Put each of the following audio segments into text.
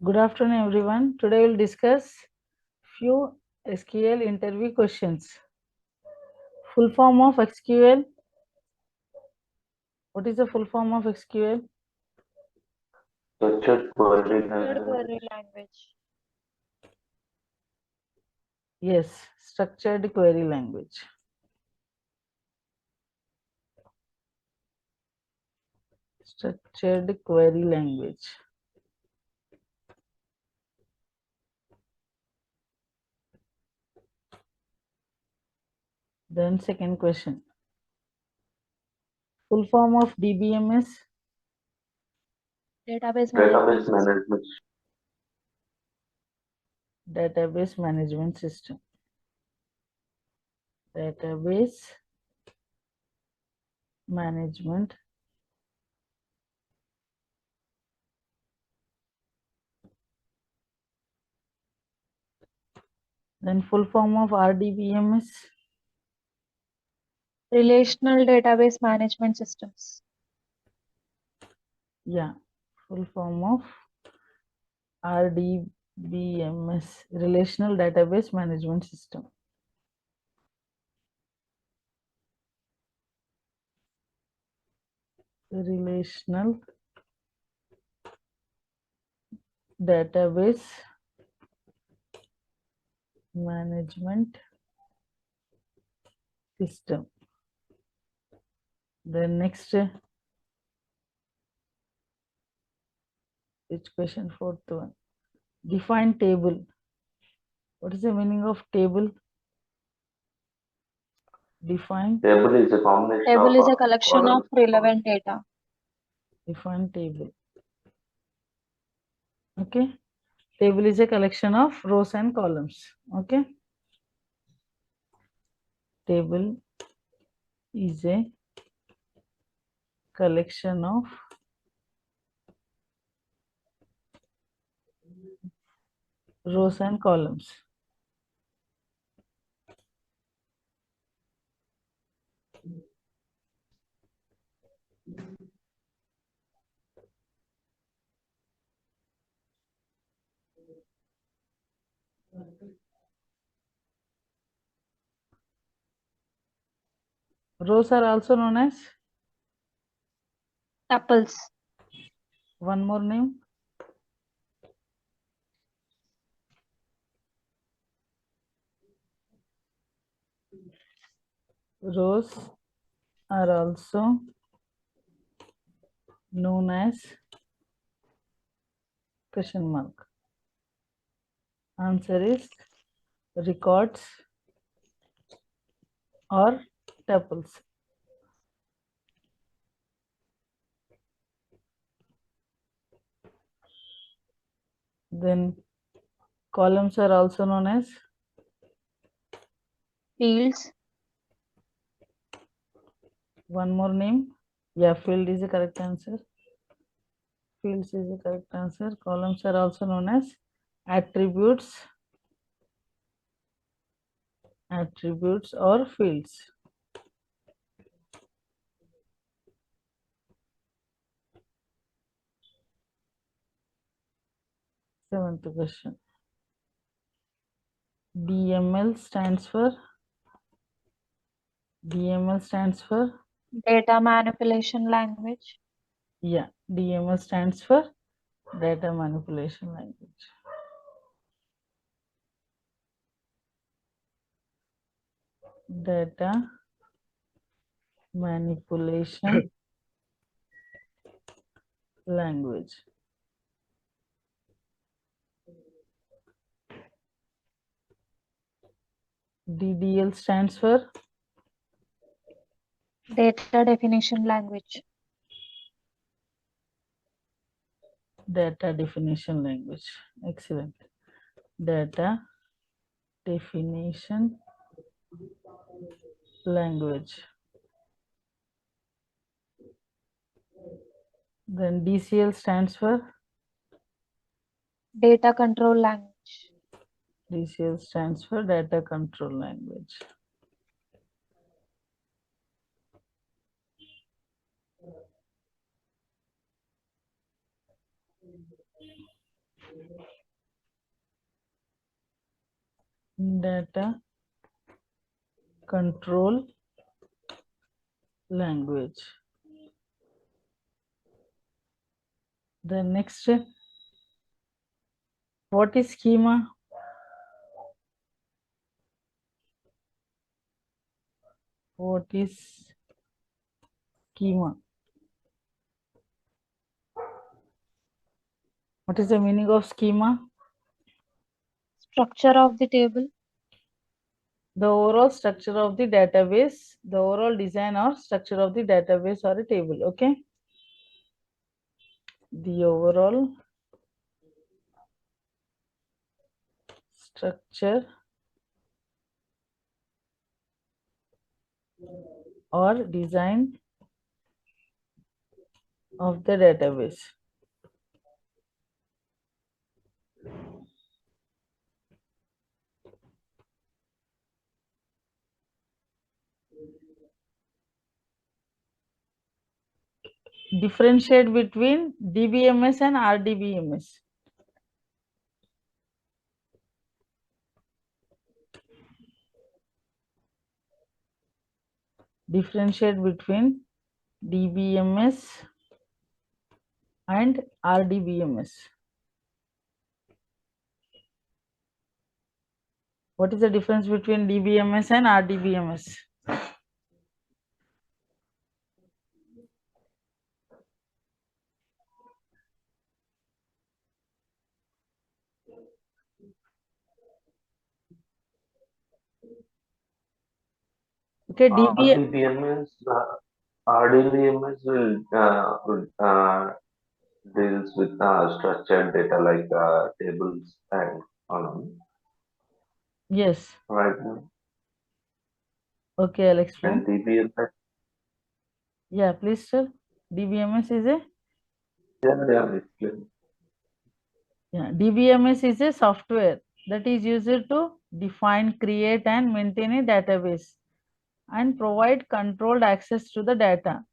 Good afternoon, everyone. Today we'll discuss few SQL interview questions. Full form of SQL. What is the full form of SQL? Structured query Structured language. query language. Yes, structured query language. Structured query language. Then second question. Full form of dbms. Database Database management. management. Database management system. Database management then full form of rdbms. Relational database management systems. Yeah, full form of rdbms, relational database management system. Relational database management system. Then next, which question? Fourth one. Define table. What is the meaning of table? Define. Table is a combination Table is a of collection of relevant data. Define table. Okay. Table is a collection of rows and columns. Okay. Table is a collection of rows and columns. Rows are also known as Tuples. one more name. Rows are also known as question mark. Answer is records or tuples. Then columns are also known as Fields. one more name. Yeah, field is the correct answer. Fields is the correct answer. Columns are also known as attributes. Attributes or fields. Seventh question. DML stands for Data manipulation language. yeah, DML stands for data manipulation language. Data manipulation language. DDL stands for Data definition language. data definition language. Excellent. Data definition language. Then DCL stands for Data control language. DCL stands for data control language. Data control language. The next, what is schema? What is schema? What is the meaning of schema? Structure of the table. The overall structure of the database, the overall design or structure of the database or a table. Okay. The overall structure or design of the database. Differentiate between dbms and rdbms. Differentiate between dbms and rdbms. What is the difference between dbms and rdbms? Okay, RDBMS will deals with structured data like tables and columns. Yes. Right. Okay, I'll explain. And dbms. Yeah, please, sir. dbms is a. Explain. Yeah, dbms is a software that is used to define, create, and maintain a database and provide controlled access to the data.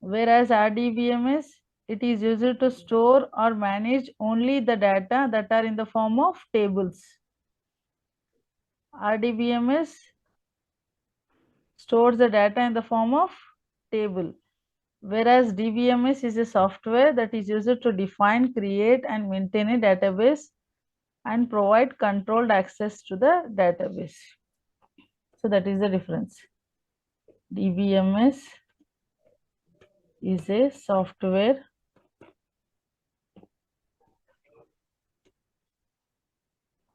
Whereas rdbms, it is used to store or manage only the data that are in the form of tables. rdbms stores the data in the form of table, whereas dbms is a software that is used to define, create, and maintain a database and provide controlled access to the database. So that is the difference. dbms is a software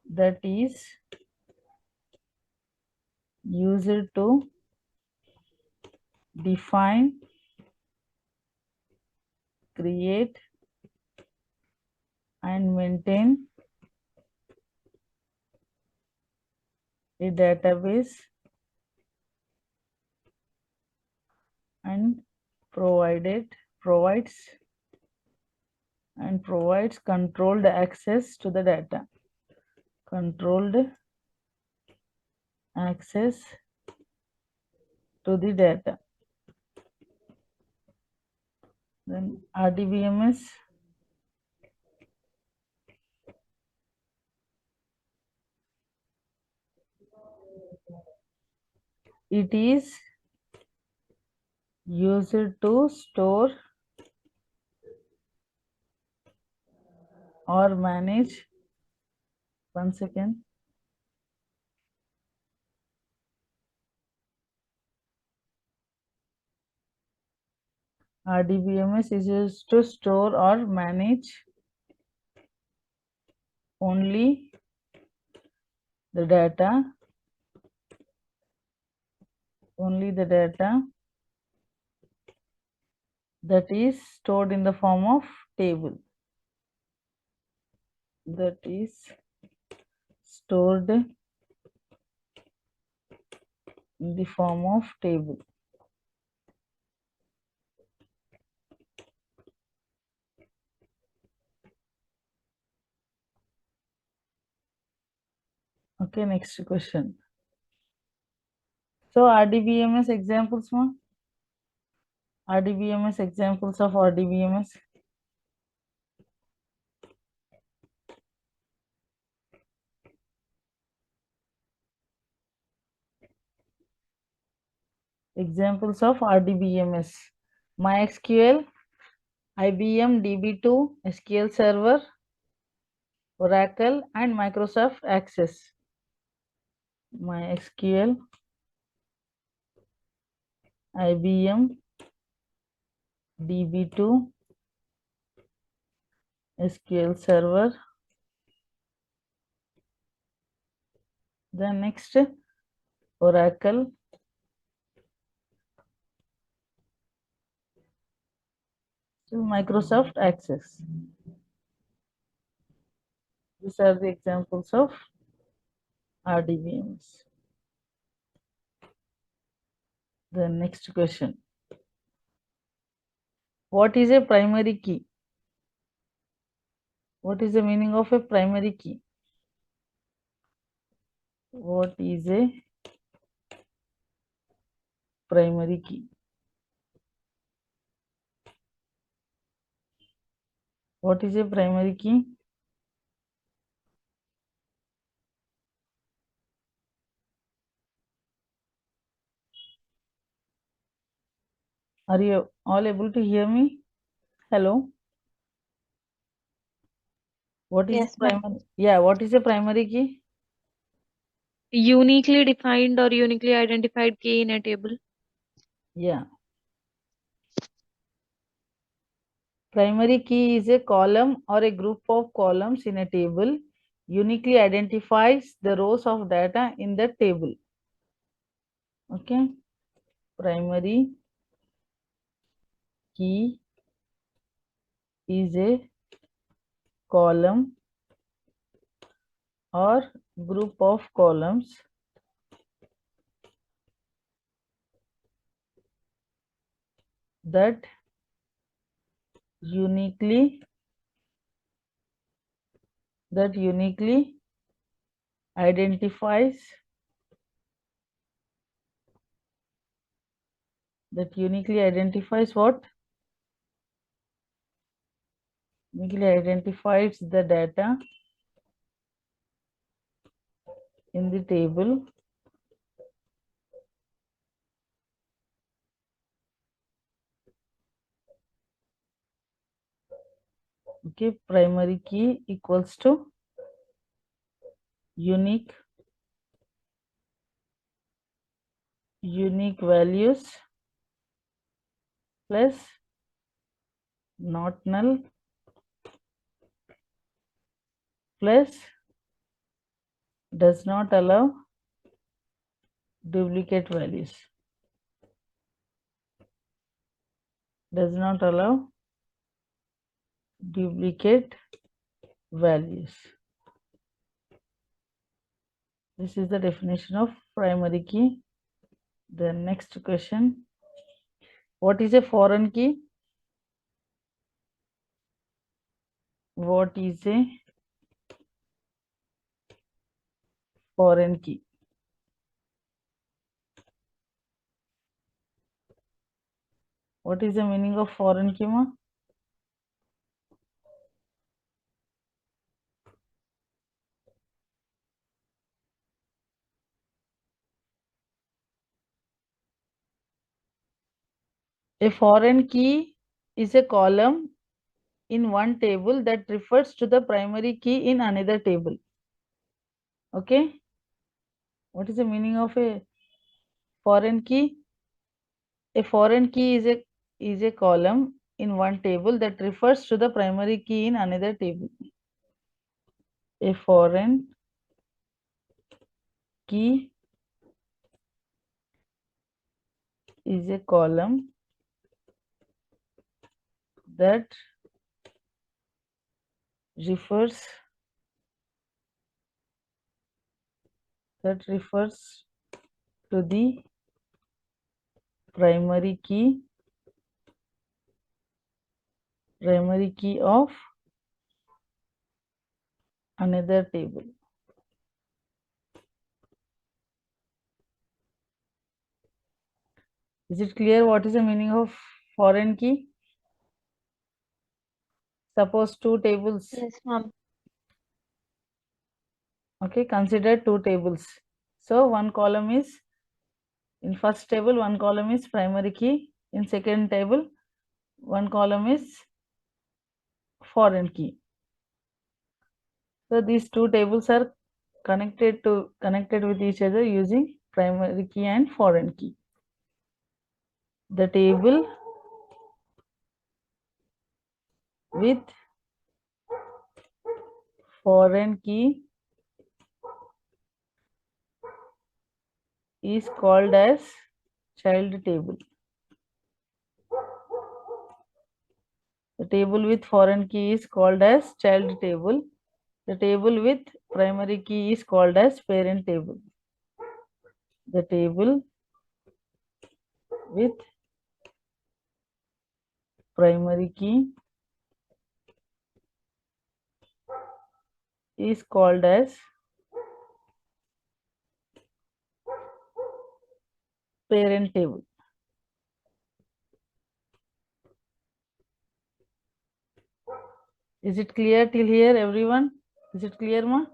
that is used to define, create, and maintain a database and provides controlled access to the data. Controlled access to the data. Then rdbms it is used to store or manage. One second. rdbms is used to store or manage only the data that is stored in the form of table. That is stored in the form of table. Okay, next question. So rdbms examples, ma? rdbms examples of rdbms. Examples of rdbms: MySQL, IBM DB2, SQL Server, Oracle, and Microsoft Access. MySQL, IBM DB2, SQL Server. Then next, Oracle, Microsoft Access. These are the examples of rdbms. The next question: what is a primary key? What is the meaning of a primary key? What is a primary key? What is a primary key? Are you all able to hear me? Hello? What is Yes, ma'am. primary? Yeah, what is a primary key? Uniquely defined or uniquely identified key in a table. Yeah. Primary key is a column or a group of columns in a table, uniquely identifies the rows of data in the table. Okay. Primary key is a column or group of columns that uniquely identifies what? Uniquely identifies the data in the table. Okay, primary key equals to unique values plus not null plus does not allow duplicate values. Does not allow duplicate values. This is the definition of primary key. The next question: what is a foreign key? What is a foreign key? What is the meaning of foreign key, ma? A foreign key is a column in one table that refers to the primary key in another table. Okay. What is the meaning of a foreign key? A foreign key is a column in one table that refers to the primary key in another table. A foreign key is a column that refers to the primary key of another table. Is it clear what is the meaning of foreign key? Suppose two tables. Yes, ma'am. Okay, consider two tables. So one column is In first table, one column is primary key. In second table, one column is foreign key. So these two tables are connected with each other using primary key and foreign key. The table with foreign key is called as child table. The table with foreign key is called as child table. The table with primary key is called as parent table. The table with primary key is called as parent table. Is it clear till here, everyone? Is it clear, ma?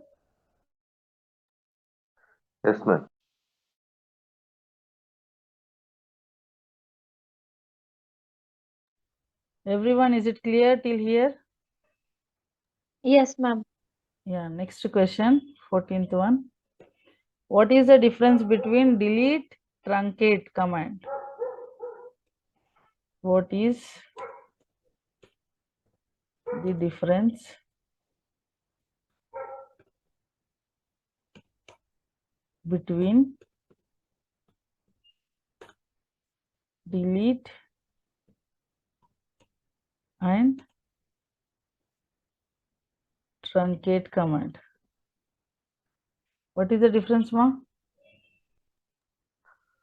Yes, ma'am. Everyone, is it clear till here? Yes, ma'am. Yeah, next question, 14th one. What is the difference between delete, truncate command? What is the difference between delete and truncate command? What is the difference, ma?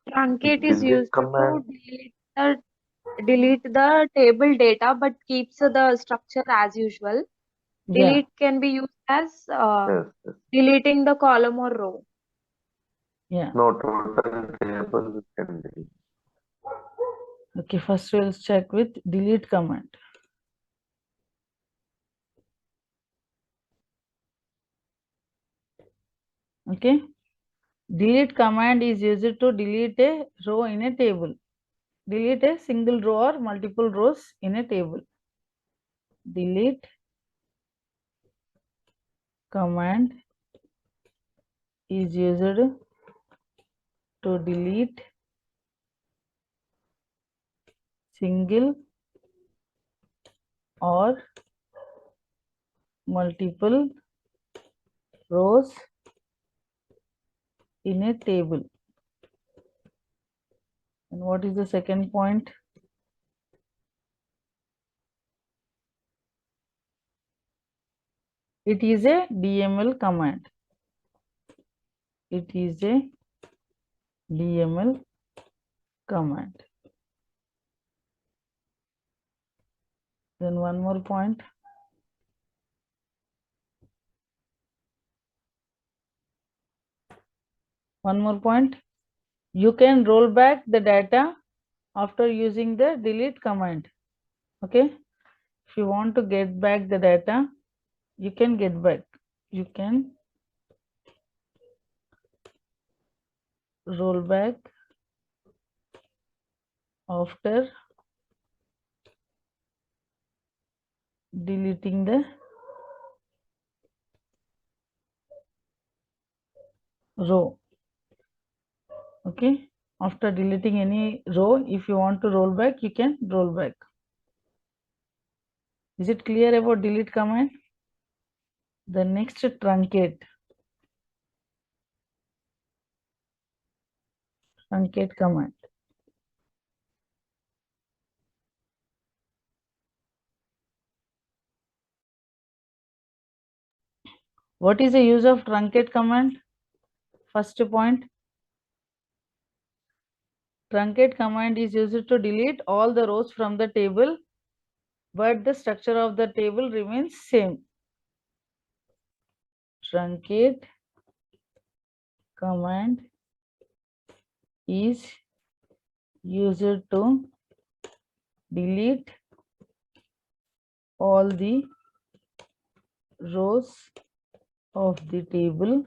Truncate is Delete used to command. delete the table data but keeps the structure as usual. Yeah, Delete can be used as Yes, yes. deleting the column or row. yeah. No total table can delete. Okay, first we'll check with delete command. Okay, delete command is used to delete a row in a table. Delete a single row or multiple rows in a table. Delete command is used to delete single or multiple rows in a table. And what is the second point? It is a DML command. It is a DML command. Then one more point. One more point. You can roll back the data after using the delete command. Okay. If you want to get back the data, you can get back. You can roll back after deleting the row. Okay, after deleting any row, if you want to roll back, you can roll back. Is it clear about delete command? The next, truncate command. What is the use of truncate command? First point, truncate command is used to delete all the rows from the table, but the structure of the table remains same. Truncate command is used to delete all the rows of the table,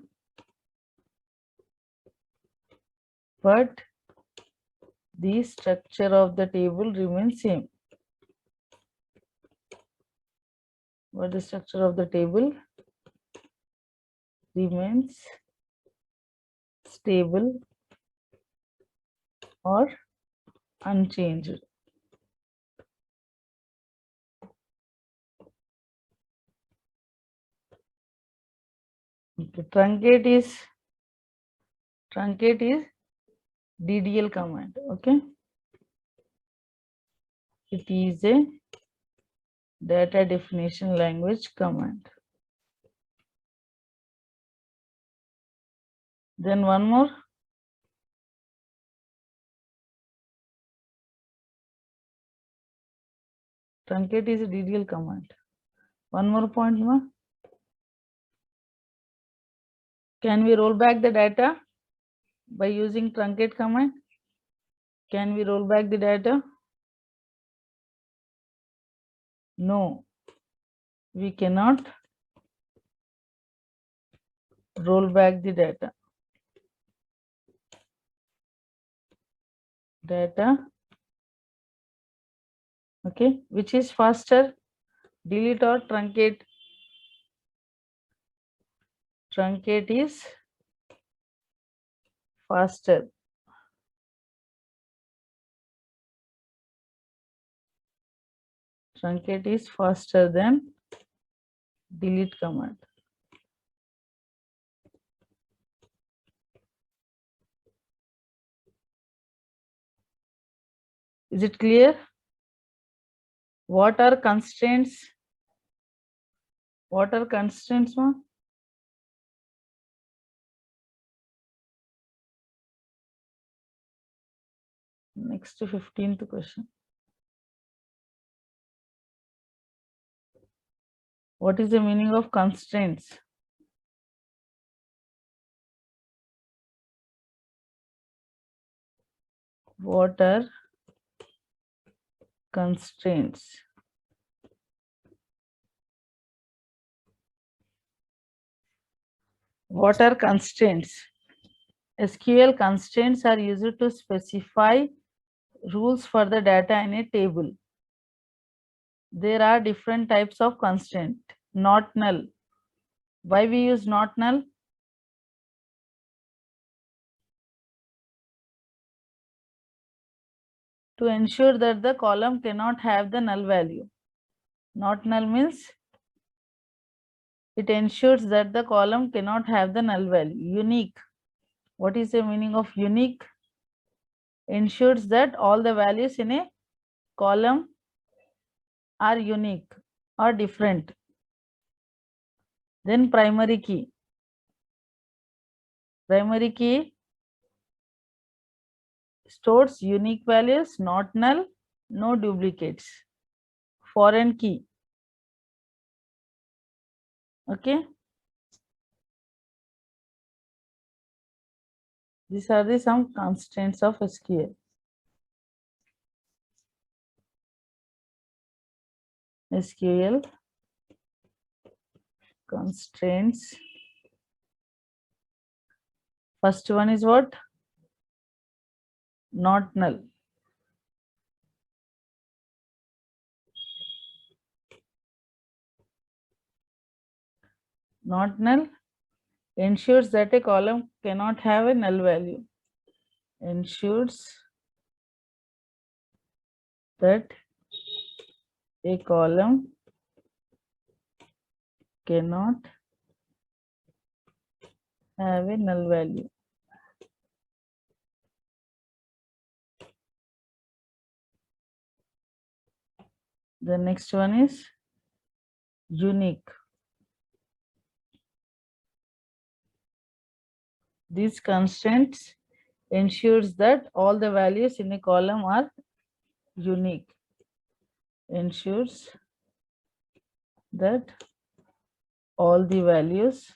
but the structure of the table remains same. What the structure of the table remains stable or unchanged. Okay. Truncate is DDL command. Okay, it is a data definition language command. Then one more. Truncate is a DDL command. One more point, ma. Can we roll back the data by using truncate command? Can we roll back the data? No, we cannot roll back the data. Okay, which is faster, delete or truncate? Truncate is faster. Truncate is faster than delete command. Is it clear? What are constraints? What are constraints, ma? Next to 15th question. What is the meaning of constraints? What are constraints? What are constraints? SQL constraints are used to specify rules for the data in a table. There are different types of constraint. Not null. Why we use not null? To ensure that the column cannot have the null value. Not null means it ensures that the column cannot have the null value. Unique. What is the meaning of unique? Ensures that all the values in a column are unique or different. Then primary key. Primary key stores unique values, not null, no duplicates. Foreign key. Okay. These are the some constraints of SQL. SQL constraints. First one is what? Not null. Not null ensures that a column cannot have a null value. Ensures that a column cannot have a null value. The next one is unique. These constraints ensures that all the values in a column are unique. Ensures that all the values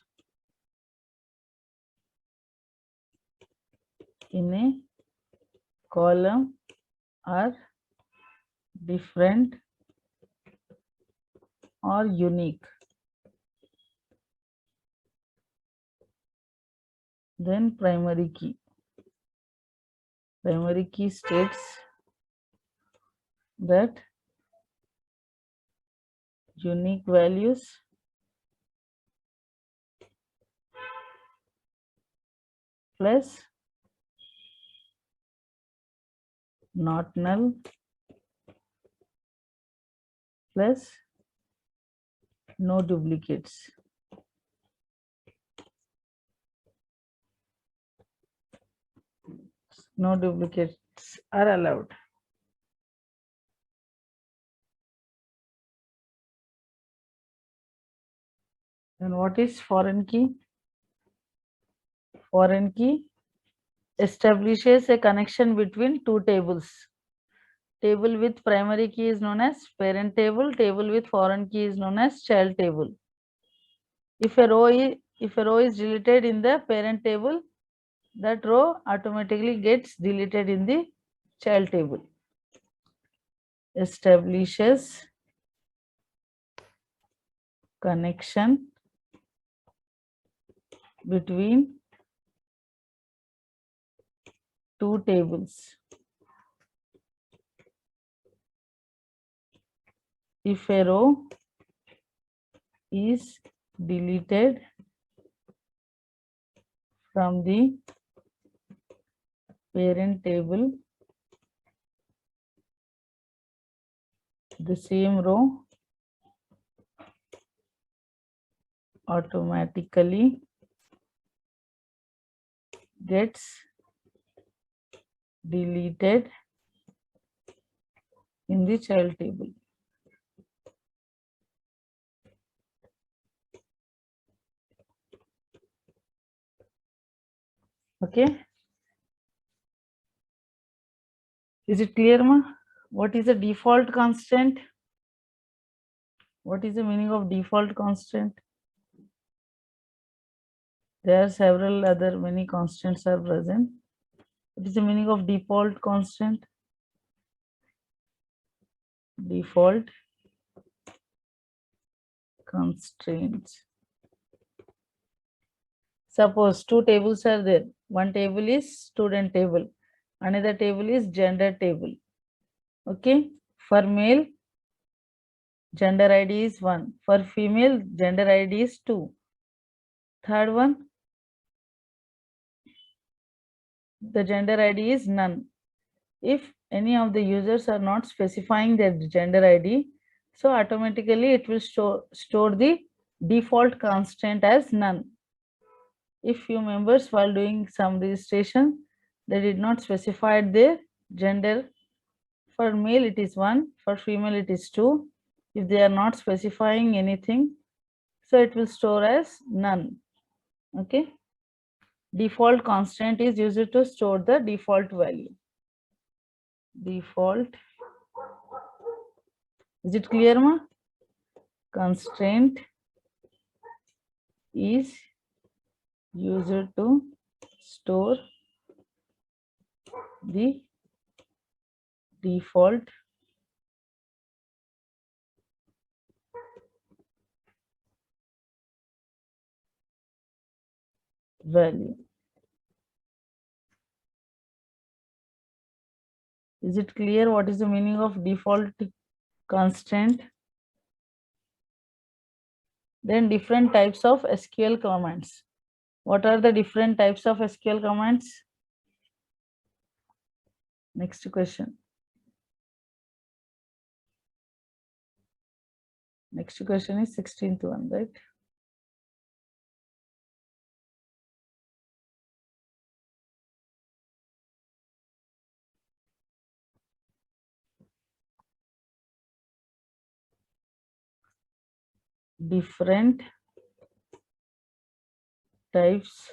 in a column are different or unique. Then primary key. Primary key states that unique values plus not null plus no duplicates. No duplicates are allowed. And what is foreign key? Foreign key establishes a connection between two tables. Table with primary key is known as parent table. Table with foreign key is known as child table. If a row is deleted in the parent table, that row automatically gets deleted in the child table. Establishes connection between two tables. If a row is deleted from the parent table, the same row automatically gets deleted in the child table. Okay, is it clear, ma? What is the default constant? What is the meaning of default constant? There are several other many constants are present. What is the meaning of default constant? Default constraints. Suppose two tables are there. One table is student table, another table is gender table. Okay, for male gender ID is 1, for female gender ID is 2. Third one, the gender ID is none. If any of the users are not specifying their gender ID, so automatically it will store the default constant as none. If few members while doing some registration, they did not specify their gender. For male it is 1, for female it is 2. If they are not specifying anything, so it will store as none. Okay. Default constant is used to store the default value. Default. Is it clear, ma? Constraint is used to store the default value. Is it clear what is the meaning of default constant? Then different types of SQL commands. What are the different types of SQL commands? Next question. Next question is 16th one, right? Different types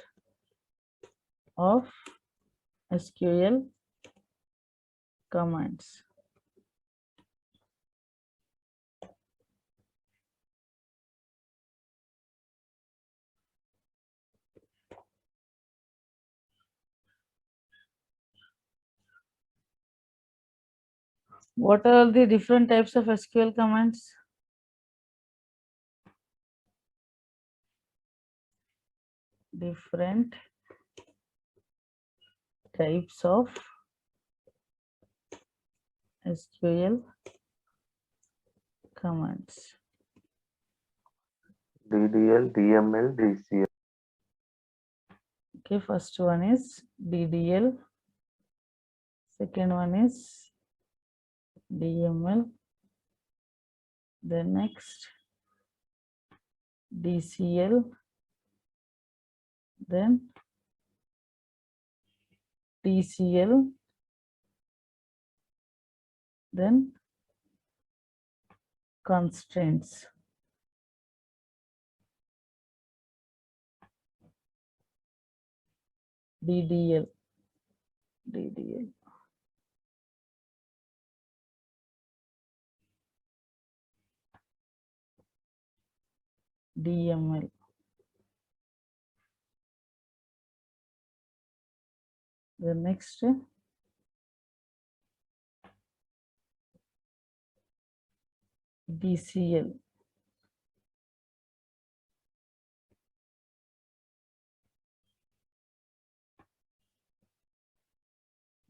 of SQL commands. What are the different types of SQL commands? Different types of SQL commands. DDL, DML, DCL. Okay, first one is DDL, second one is DML, then next DCL, then TCL, then constraints. DDL, DDL. DML. The next DCL.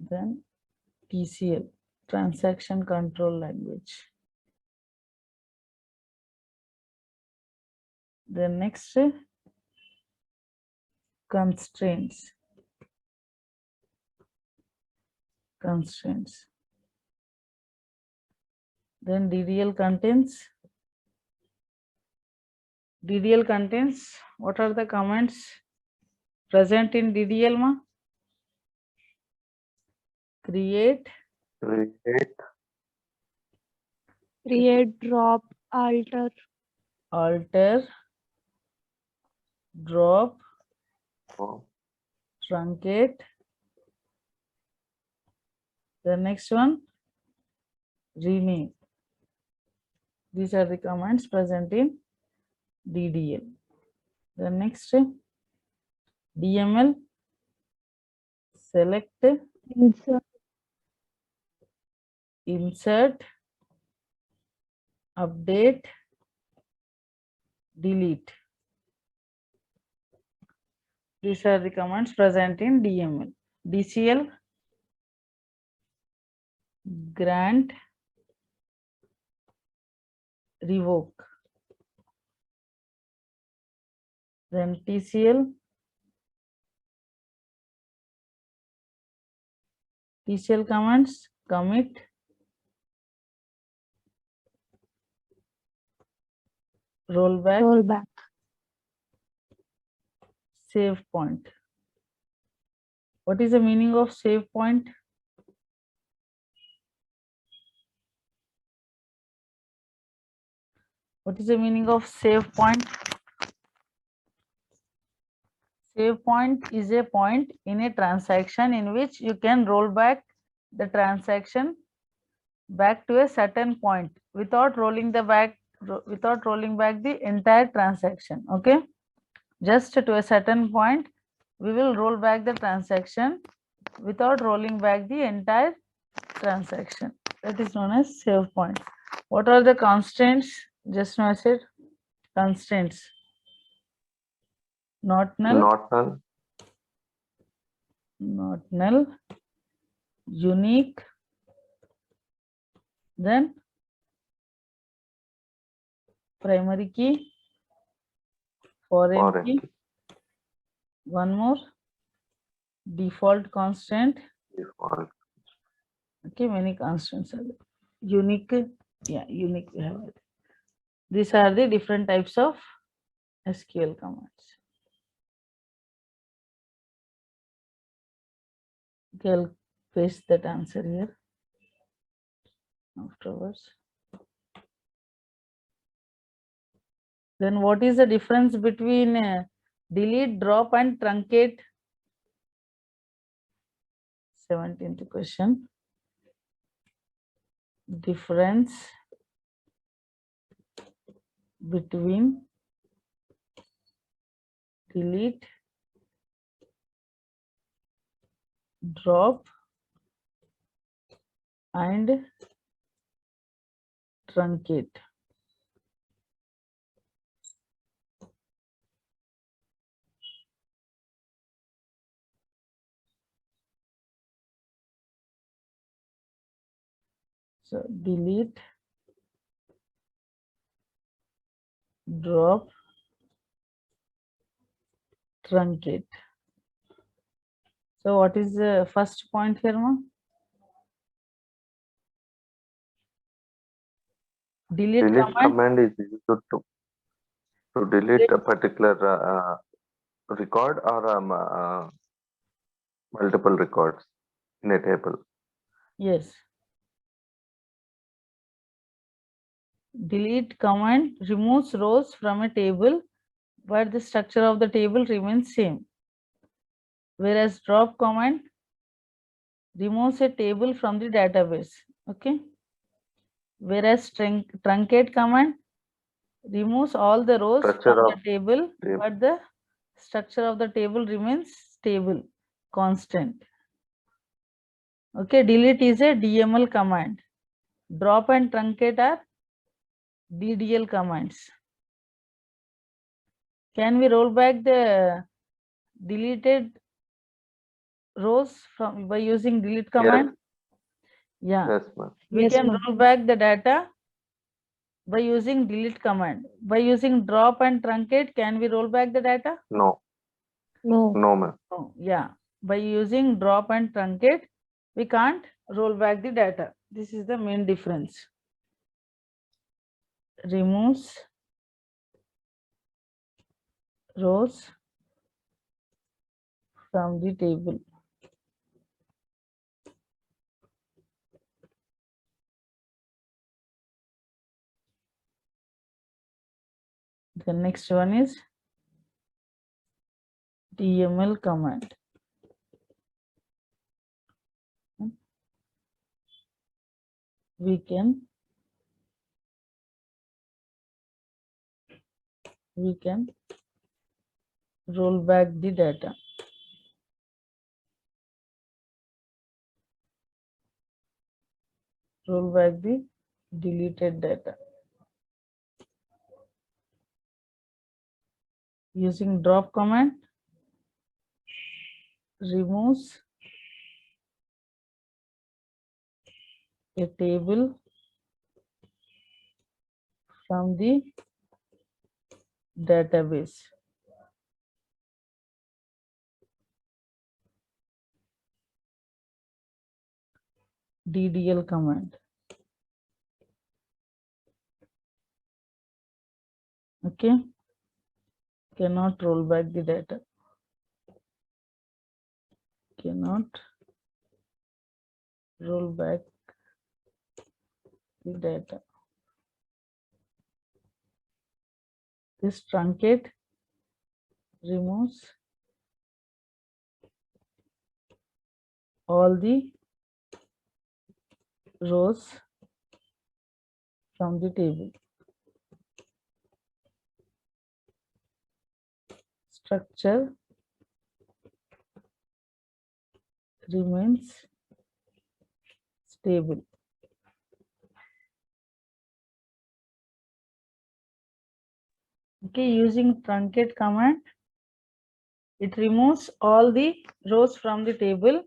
Then TCL, transaction control language. The next constraints. Constraints. Then DDL contains. DDL contains. What are the commands present in DDL? Ma? Create, Create, drop, alter, alter, drop, Oh, truncate. The next one, rename. These are the commands present in DDL. The next DML, select, insert, insert, update, delete. These are the commands present in DML. DCL, grant, revoke. Then TCL, TCL commands, commit, rollback, rollback, save point. What is the meaning of save point? What is the meaning of save point? Save point is a point in a transaction in which you can roll back the transaction back to a certain point without rolling back the entire transaction. Okay, just to a certain point we will roll back the transaction without rolling back the entire transaction. That is known as save point. What are the constraints? Just now I said constraints. Not null, not null, not null, unique, then primary key, foreign foreign key, key, one more, default constant. default. Okay, many constants are there. Unique, yeah, unique we have it. These are the different types of SQL commands. Okay, I'll paste that answer here afterwards. Then what is the difference between delete, drop and truncate? 17th question. Difference between delete, drop and truncate. So delete, drop, truncate. So what is the first point here, ma'am? Delete Delete command. command is used to delete a particular record or multiple records in a table. Yes. Delete command removes rows from a table, but the structure of the table remains same. Whereas drop command removes a table from the database. Okay. Whereas truncate command removes all the rows Structure from of the table, table. but the structure of the table remains stable, constant. Okay, delete is a DML command. Drop and truncate are DDL commands. Can we roll back the deleted rows from by using delete command? Yeah. Yes, ma'am. We Yes, can ma'am. roll back the data by using delete command. By using drop and truncate, can we roll back the data? No. No. No, ma'am. Oh, yeah. By using drop and truncate, we can't roll back the data. This is the main difference. Removes rows from the table. The next one is DML command. We can roll back the data. Roll back the deleted data. Using drop command, removes a table from the database. DDL command. Okay, cannot roll back the data. Cannot roll back the data. This truncate removes all the rows from the table. Structure remains stable. Okay, using truncate command, it removes all the rows from the table,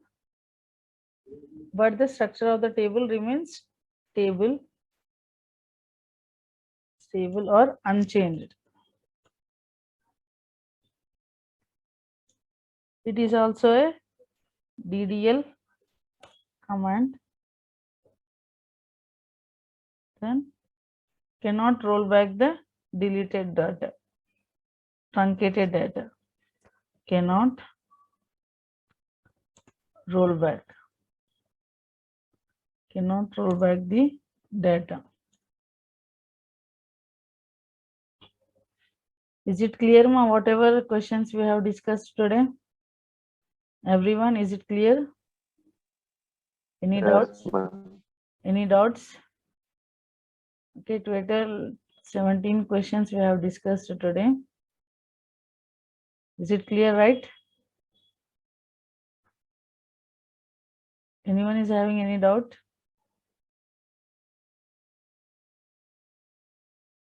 but the structure of the table remains stable or unchanged. It is also a DDL command. Then cannot roll back the deleted data, truncated data. Cannot roll back. Cannot roll back the data. Is it clear, ma? Whatever questions we have discussed today? Everyone, is it clear? Any doubts? ma'am. Any doubts? Okay, total 17 questions we have discussed today. Is it clear, right? Anyone is having any doubt?